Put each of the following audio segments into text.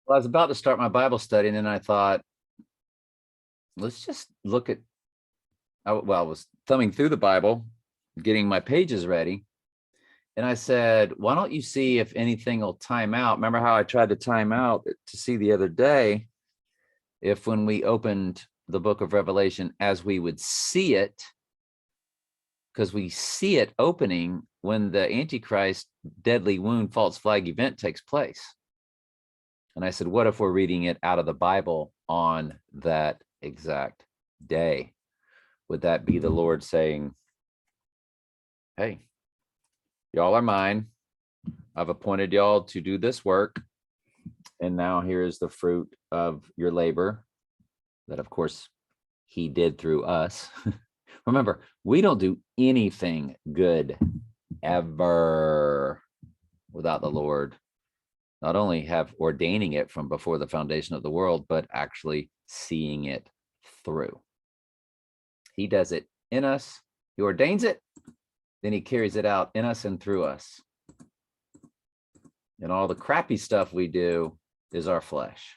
Well, I was about to start my Bible study, and then I thought, let's just look at. I was thumbing through the Bible, getting my pages ready, and I said, "Why don't you see if anything will time out?" Remember how I tried to time out to see the other day if when we opened the book of Revelation as we would see it, because we see it opening when the Antichrist deadly wound false flag event takes place. And I said, what if we're reading it out of the Bible on that exact day? Would that be the Lord saying, hey, y'all are mine. I've appointed y'all to do this work. And now here's the fruit of your labor that, of course, he did through us. Remember, we don't do anything good ever without the Lord not only have ordaining it from before the foundation of the world, but actually seeing it through. He does it in us, he ordains it, then he carries it out in us and through us. And all the crappy stuff we do is our flesh.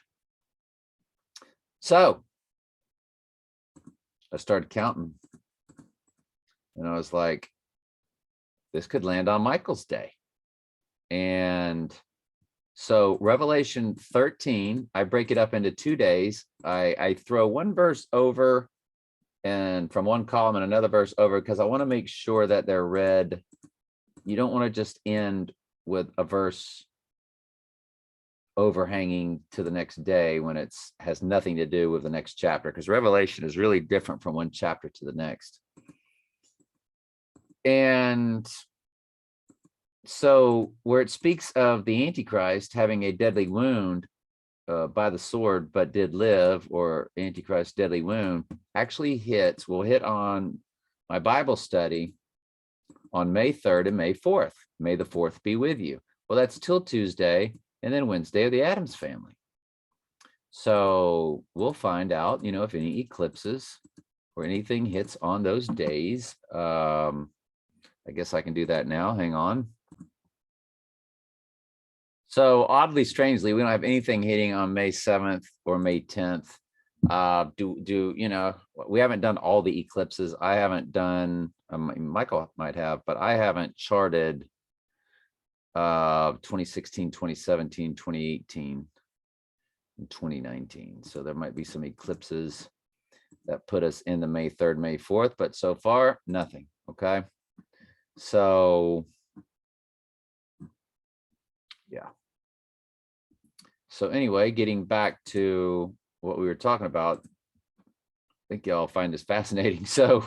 So I started counting, and I was like, this could land on Michael's day. And so Revelation 13, I break it up into 2 days. I throw one verse over and from one column and another verse over because I want to make sure that they're read. You don't want to just end with a verse overhanging to the next day when it's has nothing to do with the next chapter, because Revelation is really different from one chapter to the next. And so where it speaks of the Antichrist having a deadly wound by the sword, but did live, or Antichrist deadly wound, actually will hit on my Bible study on May 3rd and May 4th. May the 4th be with you. Well, that's till Tuesday, and then Wednesday of the Addams family. So we'll find out, if any eclipses or anything hits on those days. I guess I can do that now. Hang on. So oddly, strangely, we don't have anything hitting on May 7th or May 10th. We haven't done all the eclipses. I haven't done, Michael might have, but I haven't charted 2016, 2017, 2018, and 2019. So there might be some eclipses that put us in the May 3rd, May 4th, but so far, nothing. Okay. So, yeah. So anyway, getting back to what we were talking about, I think y'all find this fascinating. So,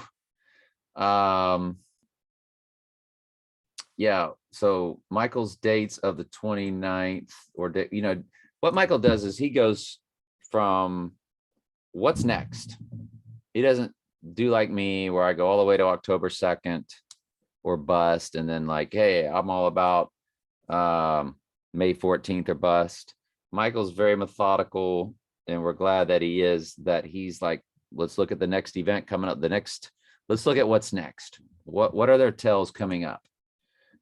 yeah, so Michael's dates of the 29th, or what Michael does is he goes from what's next. He doesn't do like me where I go all the way to October 2nd or bust, and then like, hey, I'm all about May 14th or bust. Michael's very methodical, and we're glad that he is, that he's like, let's look at the next event coming up, let's look at what's next. What are their tells coming up?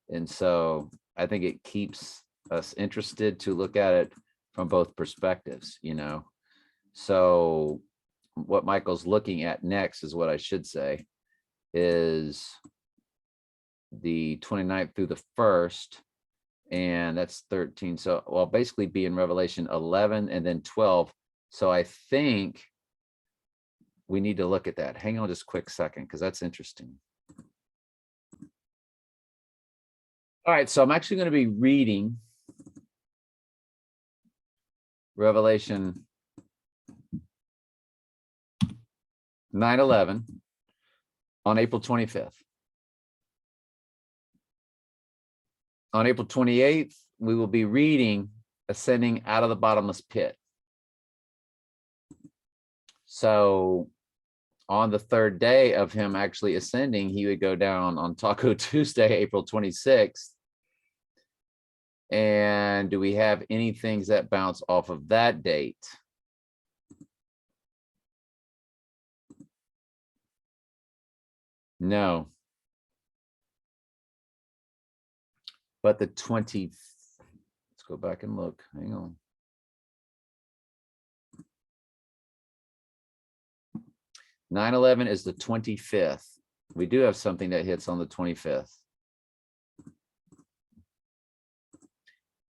And so I think it keeps us interested to look at it from both perspectives, So what Michael's looking at next is what I should say is the 29th through the 1st, and that's 13. So I'll basically be in Revelation 11 and then 12. So I think we need to look at that. Hang on just a quick second, because that's interesting. All right, so I'm actually going to be reading Revelation 9:11 on April 25th. On April 28th, we will be reading Ascending Out of the Bottomless Pit. So on the third day of him actually ascending, he would go down on Taco Tuesday, April 26th. And do we have any things that bounce off of that date? No. But the 20th, let's go back and look. Hang on. 9/11 is the 25th. We do have something that hits on the 25th.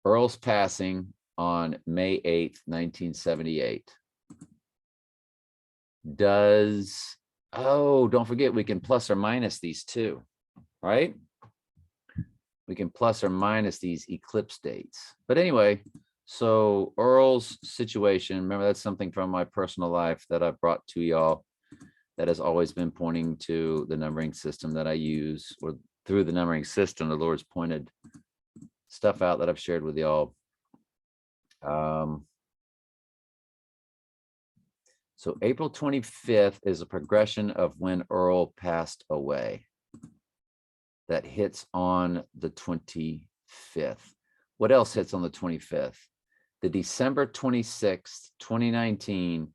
Earl's passing on May 8th, 1978. Don't forget, we can plus or minus these two, right? We can plus or minus these eclipse dates. But anyway, so Earl's situation, remember, that's something from my personal life that I've brought to y'all that has always been pointing to the numbering system that I use, or through the numbering system, the Lord's pointed stuff out that I've shared with y'all. So April 25th is a progression of when Earl passed away. That hits on the 25th. What else hits on the 25th? The December 26th, 2019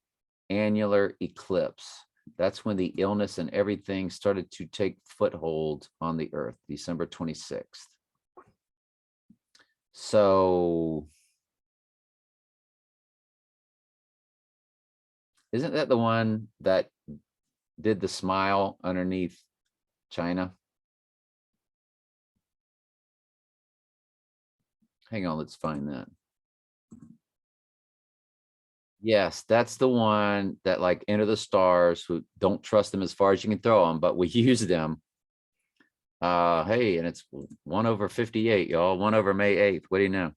annular eclipse. That's when the illness and everything started to take foothold on the earth, December 26th. So isn't that the one that did the smile underneath China? Hang on, let's find that. Yes, that's the one that, like, Enter the Stars, who don't trust them as far as you can throw them, but we use them. Hey, and it's 1/58, y'all. 1 over May 8th. What do you know?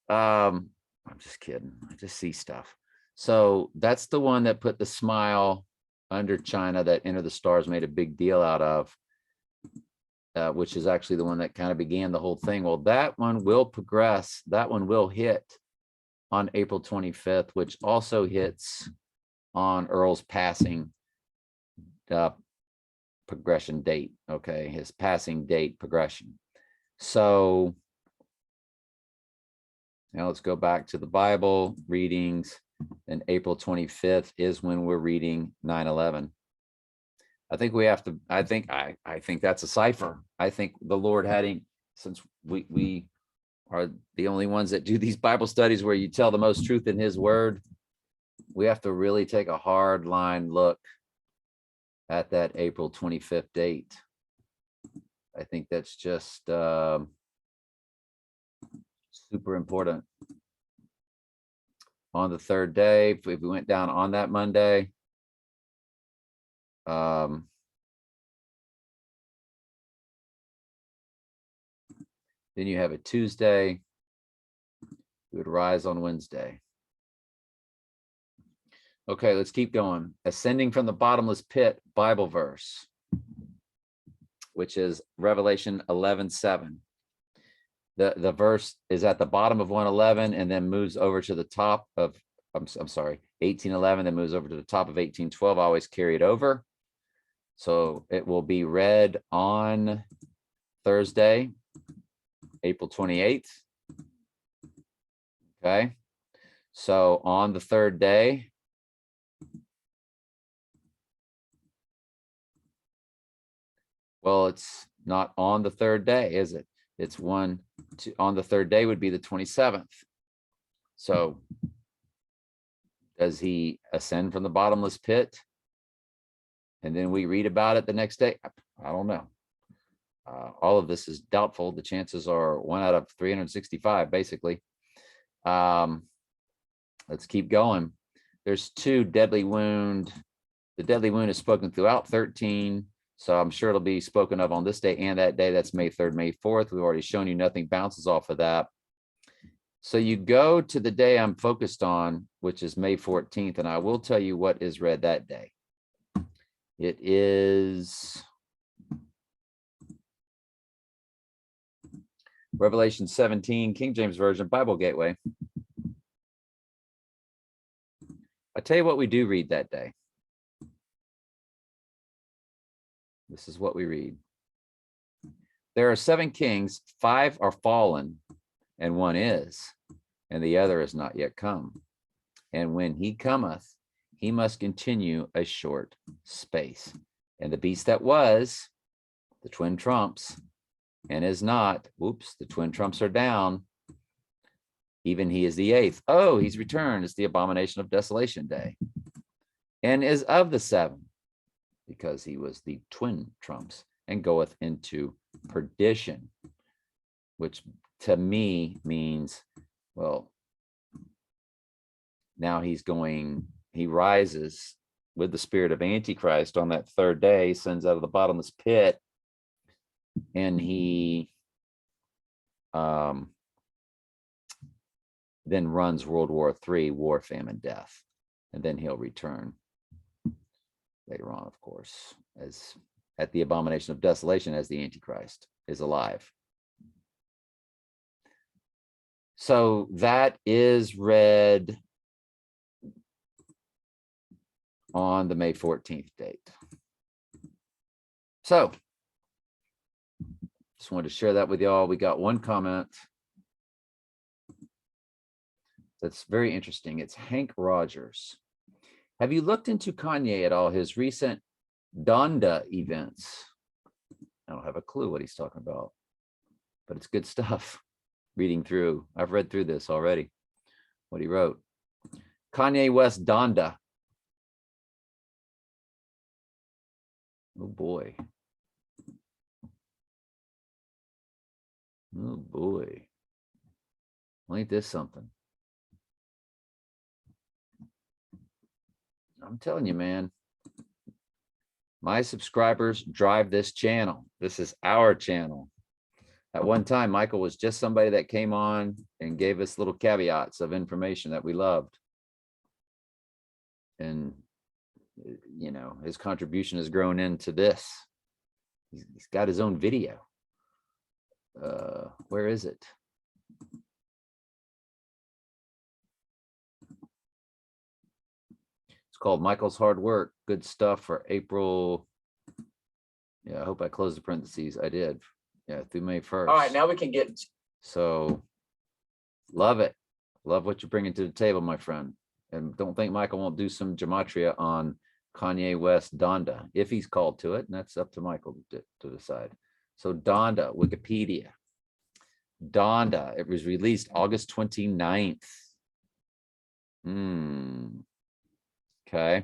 I'm just kidding. I just see stuff. So that's the one that put the smile under China that Enter the Stars made a big deal out of, which is actually the one that kind of began the whole thing. Well, that one will progress. That one will hit on April 25th, which also hits on Earl's passing progression date. Okay, his passing date progression. So now let's go back to the Bible readings. And April 25th is when we're reading 9/11. I think we have to, I think that's a cipher. I think the Lord had him, since we are the only ones that do these Bible studies where you tell the most truth in his word. We have to really take a hard line look at that April 25th date. I think that's just super important. On the third day, if we went down on that Monday, then you have a Tuesday, it would rise on Wednesday. Okay, let's keep going. Ascending from the bottomless pit, Bible verse, which is Revelation 11:7. The verse is at the bottom of 111 and then moves over to the top of, I'm sorry, 1811, then moves over to the top of 1812. I always carry it over. So it will be read on Thursday, April 28th. Okay. So on the third day, well, it's not on the third day, is it? It's on the third day would be the 27th. So does he ascend from the bottomless pit? And then we read about it the next day? I don't know. All of this is doubtful. The chances are 1 out of 365, basically. Let's keep going. There's 2 deadly wound. The deadly wound is spoken throughout 13. So I'm sure it'll be spoken of on this day and that day. That's May 3rd, May 4th. We've already shown you nothing bounces off of that. So you go to the day I'm focused on, which is May 14th, and I will tell you what is read that day. It is Revelation 17, King James Version, Bible Gateway. I tell you what we do read that day. This is what we read. There are 7 kings, 5 are fallen, and 1 is, and the other is not yet come. And when he cometh, he must continue a short space. And the beast that was, the twin trumps, and is not, whoops, the twin trumps are down. Even he is the 8th. Oh, he's returned. It's the abomination of desolation day. And is of the 7. because he was the twin trumps, and goeth into perdition, which to me means, well, now he rises with the spirit of Antichrist on that third day, sends out of the bottomless pit, and he then runs World War III, war, famine, death, and then he'll return later on, of course, as at the abomination of desolation, as the Antichrist is alive. So that is read on the May 14th date. So just wanted to share that with y'all. We got one comment that's very interesting. It's Hank Rogers. Have you looked into Kanye at all, his recent Donda events? I don't have a clue what he's talking about, but it's good stuff. Reading through, I've read through this already, what he wrote. Kanye West Donda. Oh boy. Oh boy. Ain't this something? I'm telling you, man. My subscribers drive this channel. This is our channel. At one time, Michael was just somebody that came on and gave us little caveats of information that we loved. And, you know, his contribution has grown into this. He's got his own video. Where is it? It's called Michael's Hard Work. Good stuff for April. Yeah, I hope I closed the parentheses. I did. Yeah, through May 1st. All right, now we can get. So love it. Love what you're bringing to the table, my friend. And don't think Michael won't do some gematria on Kanye West Donda, if he's called to it. And that's up to Michael to decide. So Donda, Wikipedia. Donda, it was released August 29th. Okay.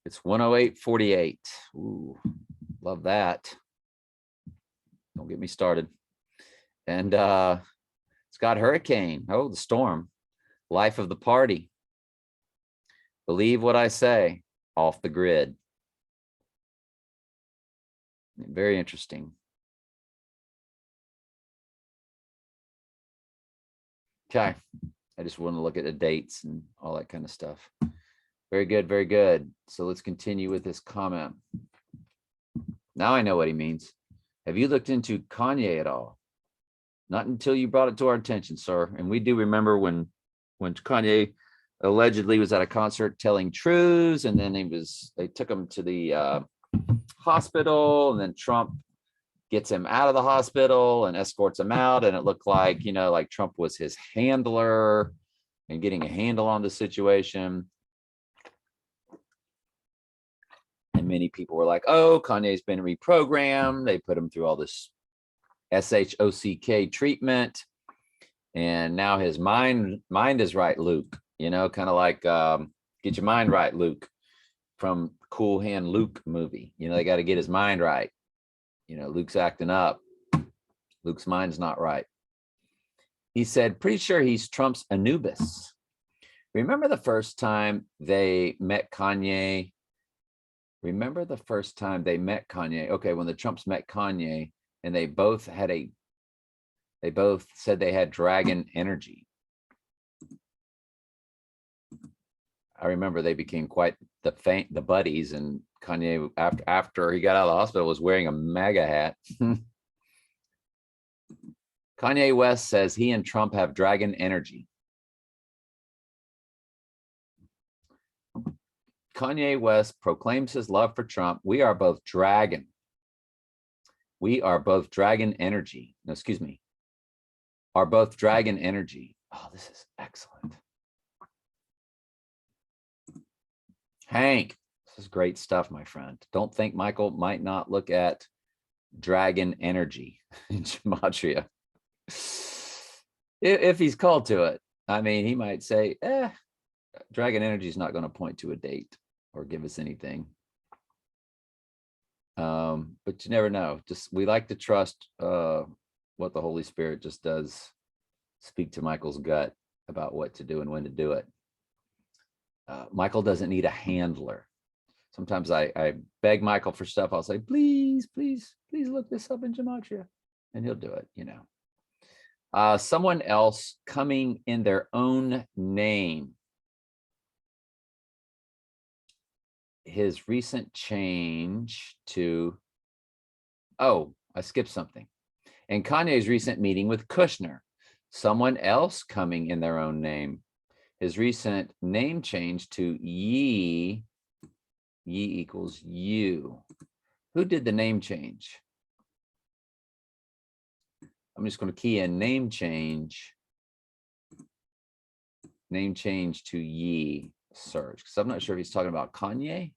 It's 108.48. Ooh, love that. Don't get me started. And it's got Hurricane. Oh, the storm. Life of the Party. Believe What I Say. Off the Grid. Very interesting. Okay. I just want to look at the dates and all that kind of stuff. Very good, very good. So let's continue with this comment. Now I know what he means. Have you looked into Kanye at all? Not until you brought it to our attention, sir. And we do remember when Kanye allegedly was at a concert telling truths, and then they took him to the hospital, and then Trump gets him out of the hospital and escorts him out. And it looked like, you know, like Trump was his handler and getting a handle on the situation. And many people were like, oh, Kanye's been reprogrammed. They put him through all this SHOCK treatment. And now his mind is right, Luke. You know, kind of like Get Your Mind Right, Luke, from Cool Hand Luke movie. You know, they got to get his mind right. You know, Luke's acting up. Luke's mind's not right. He said, pretty sure he's Trump's Anubis. Remember the first time they met Kanye? Remember the first time they met Kanye? Okay, when the Trumps met Kanye, and they both said they had dragon energy. I remember they became quite the buddies, and Kanye, after he got out of the hospital, was wearing a MAGA hat. Kanye West says he and Trump have dragon energy. Kanye West proclaims his love for Trump. We are both dragon. We are both dragon energy. No, excuse me. Are both dragon energy. Oh, this is excellent. Hank, this is great stuff, my friend. Don't think Michael might not look at dragon energy in gematria. If he's called to it. I mean, he might say, Dragon Energy is not going to point to a date or give us anything. But you never know. Just we like to trust what the Holy Spirit just does speak to Michael's gut about what to do and when to do it. Michael doesn't need a handler. Sometimes I beg Michael for stuff. I'll say, please, please, please look this up in Gematria. And he'll do it, you know. Someone else coming in their own name. His recent change to, oh, I skipped something. And Kanye's recent meeting with Kushner. Someone else coming in their own name. His recent name change to Ye. Ye equals you. Who did the name change? I'm just going to key in name change. Name change to Ye search, because I'm not sure if he's talking about Kanye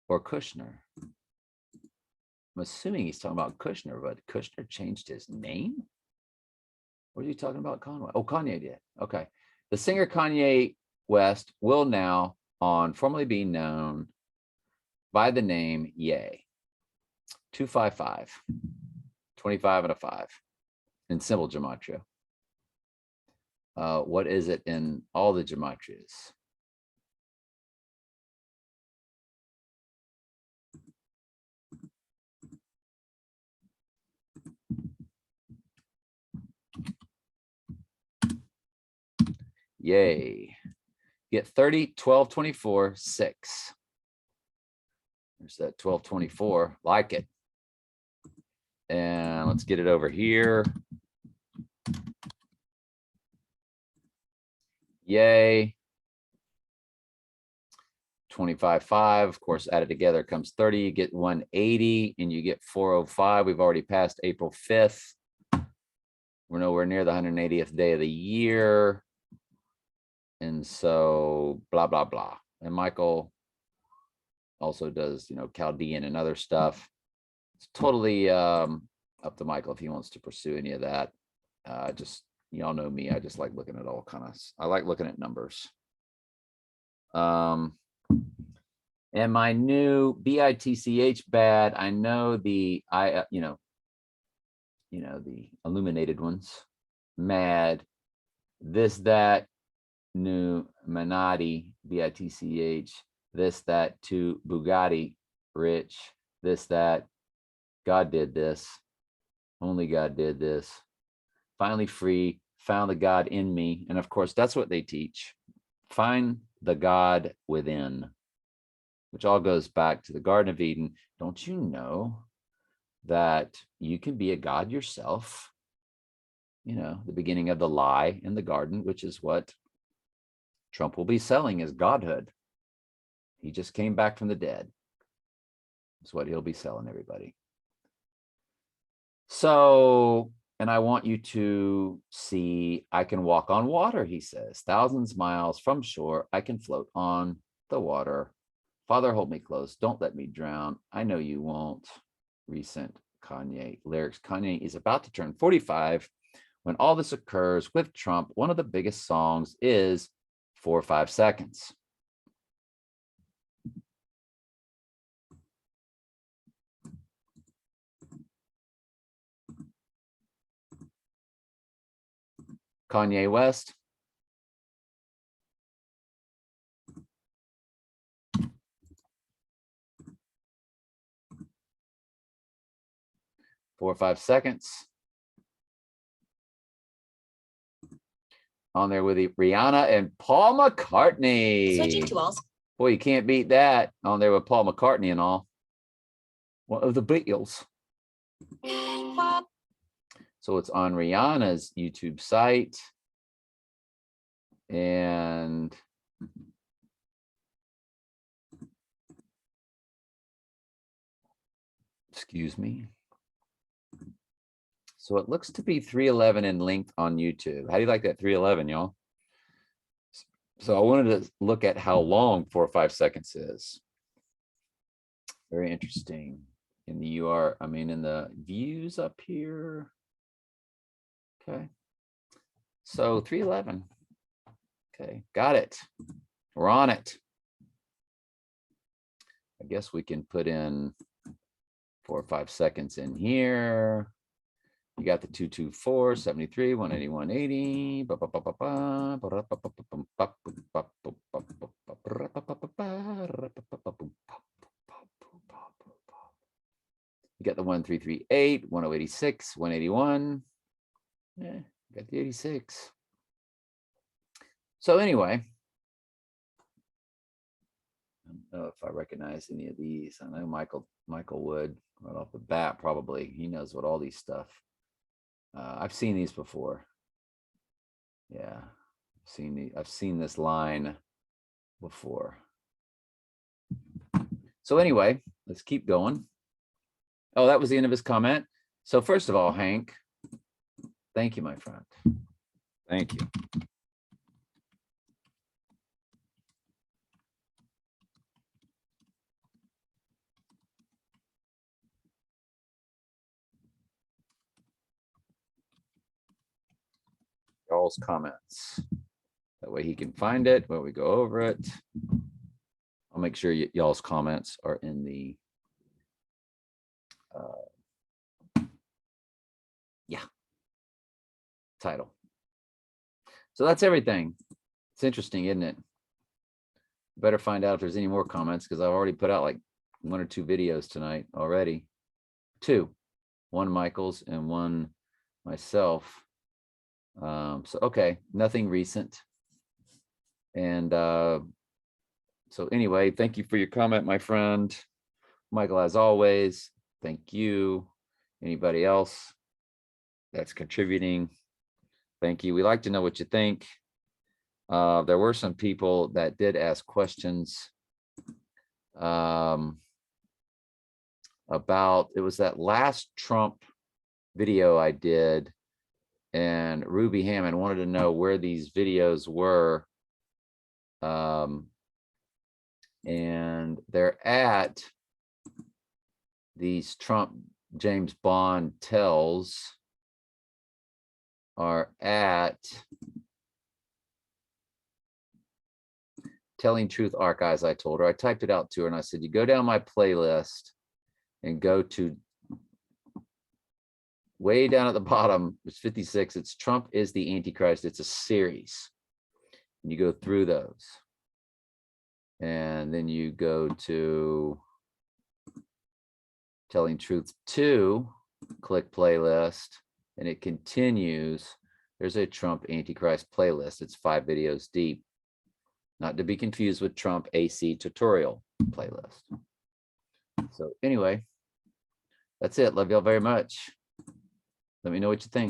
or Kushner. I'm assuming he's talking about Kushner, but Kushner changed his name? What are you talking about, Conway? Oh, Kanye did. Okay. The singer Kanye West will now formally be known by the name Ye. 255. 25 and a 5 in simple gematria. What is it in all the gematrias? Yay. Get 30, 12, 24, 6. There's that 12, 24. Like it. And let's get it over here. Yay. 25, 5. Of course, added together comes 30. You get 180 and you get 405. We've already passed April 5th. We're nowhere near the 180th day of the year. And so blah, blah, blah. And Michael also does, you know, Chaldean and other stuff. It's totally up to Michael if he wants to pursue any of that. Just, y'all know me. I just like looking at all kind of, I like looking at numbers. And my new BITCH bad. I know the, you know, the illuminated ones, mad, this, that, new Manati, BITCH, this, that, to Bugatti, rich, this, that, God did this, only God did this, finally free, found the God in me. And of course, that's what they teach. Find the God within, which all goes back to the Garden of Eden. Don't you know that you can be a God yourself? You know, the beginning of the lie in the garden, which is what Trump will be selling as godhood. He just came back from the dead. That's what he'll be selling everybody. So, and I want you to see, I can walk on water, he says, thousands of miles from shore. I can float on the water. Father, hold me close. Don't let me drown. I know you won't. Recent Kanye lyrics. Kanye is about to turn 45. When all this occurs with Trump, one of the biggest songs is 4 or 5 seconds. Kanye West. Four or 5 seconds. On there with Rihanna and Paul McCartney. Switching to all. Boy, you can't beat that. On there with Paul McCartney and all. One of the Beatles. So it's on Rihanna's YouTube site. And excuse me. So it looks to be 311 in length on YouTube. How do you like that 311, y'all? So I wanted to look at how long 4 or 5 seconds is. Very interesting. In the in the views up here. Okay. So 311. Okay, got it. We're on it. I guess we can put in 4 or 5 seconds in here. You got the 224, 73, 180, 180. You got the 1338, 1086, 181. Yeah, got the 86. So anyway, I don't know if I recognize any of these. I know Michael would right off the bat, probably. He knows what all these stuff. I've seen these before. Yeah, I've seen this line before. So anyway, let's keep going. Oh, that was the end of his comment. So first of all, Hank, thank you, my friend. Thank you. Y'all's comments. That way he can find it when we go over it. I'll make sure y'all's comments are in the title. So that's everything. It's interesting, isn't it? Better find out if there's any more comments because I've already put out like 1 or 2 videos tonight already. 2, 1 Michael's and 1 myself. So okay, nothing recent. And so anyway, thank you for your comment, my friend. Michael, as always, thank you. Anybody else that's contributing, thank you. We like to know what you think. There were some people that did ask questions about, it was that last Trump video I did, and Ruby Hammond wanted to know where these videos were. And they're at these Trump James Bond tells are at Telling Truth Archives. I told her, I typed it out to her and I said, you go down my playlist and go to way down at the bottom, it's 56. It's Trump is the Antichrist. It's a series. And you go through those. And then you go to Telling Truth 2, click playlist, and it continues. There's a Trump Antichrist playlist. It's 5 videos deep. Not to be confused with Trump AC tutorial playlist. So anyway, that's it. Love y'all very much. Let me know what you think.